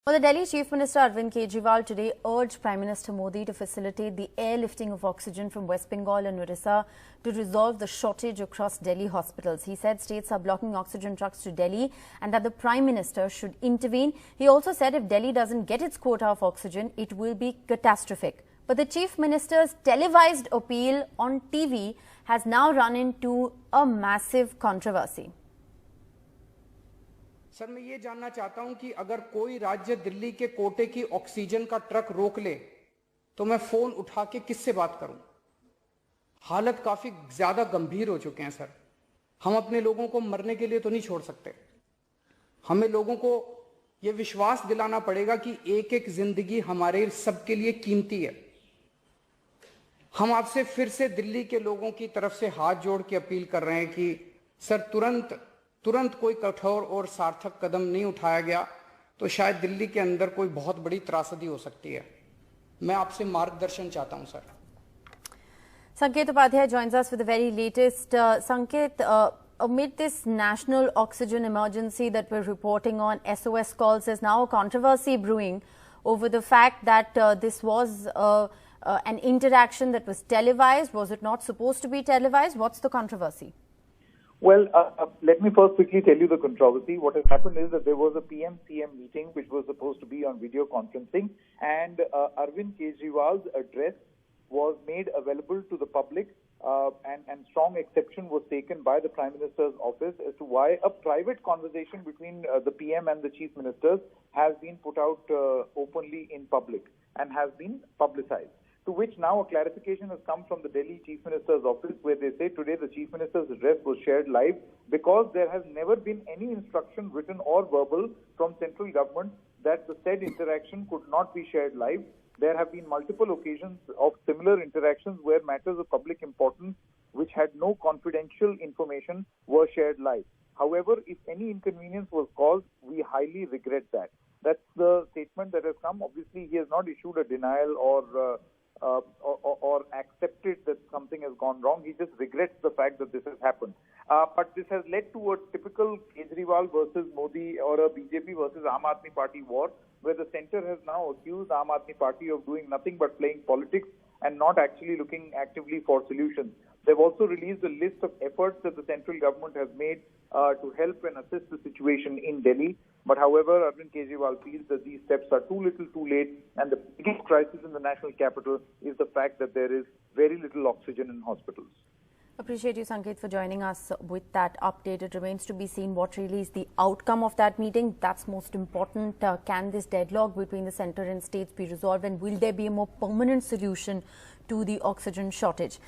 Well, the Delhi Chief Minister Arvind Kejriwal today urged Prime Minister Modi to facilitate the airlifting of oxygen from West Bengal and Orissa to resolve the shortage across Delhi hospitals. He said states are blocking oxygen trucks to Delhi and that the Prime Minister should intervene. He also said if Delhi doesn't get its quota of oxygen, it will be catastrophic. But the Chief Minister's televised appeal on TV has now run into a massive controversy. Sir, मैं ये जानना चाहता हूं कि अगर कोई राज्य दिल्ली के कोटे की ऑक्सीजन का ट्रक रोक ले तो मैं फोन उठा के किससे बात करूं? हालत काफी ज्यादा गंभीर हो चुके हैं सर। हम अपने लोगों को मरने के लिए तो नहीं छोड़ सकते। हमें लोगों को ये विश्वास दिलाना पड़ेगा कि एक एक जिंदगी हमारे सबके लिए कीमती है। हम आपसे फिर से दिल्ली के लोगों की तरफ से हाथ जोड़ के अपील कर रहे हैं कि सर तुरंत कोई कठोर और सार्थक कदम नहीं उठाया गया तो शायद दिल्ली के अंदर कोई बहुत बड़ी त्रासदी हो सकती है। मैं आपसे मार्गदर्शन चाहता हूं sir. Sanket Upadhyay joins us with the very latest. Sanket, amid this national oxygen emergency that we're reporting on, SOS calls, there's now a controversy brewing over the fact that this was an interaction that was televised. Was it not supposed to be televised? What's the controversy? Well, let me first quickly tell you the controversy. What has happened is that there was a PM-CM meeting which was supposed to be on video conferencing, and Arvind Kejriwal's address was made available to the public, and strong exception was taken by the Prime Minister's office as to why a private conversation between the PM and the Chief Ministers has been put out openly in public and has been publicized. To which now a clarification has come from the Delhi Chief Minister's office, where they say today the Chief Minister's address was shared live because there has never been any instruction, written or verbal, from central government that the said interaction could not be shared live. There have been multiple occasions of similar interactions where matters of public importance which had no confidential information were shared live. However, if any inconvenience was caused, we highly regret that. That's the statement that has come. Obviously, he has not issued a denial or accepted that something has gone wrong. He just regrets the fact that this has happened. But this has led to a typical Kejriwal versus Modi or a BJP versus Aam Aadmi Party war, where the centre has now accused Aam Aadmi Party of doing nothing but playing politics and not actually looking actively for solutions. They've also released a list of efforts that the central government has made to help and assist the situation in Delhi. But however, Arvind Kejriwal feels that these steps are too little too late, and the biggest crisis in the national capital is the fact that there is very little oxygen in hospitals. Appreciate you, Sanket, for joining us with that update. It remains to be seen what really is the outcome of that meeting. That's most important. Can this deadlock between the centre and states be resolved, and will there be a more permanent solution to the oxygen shortage?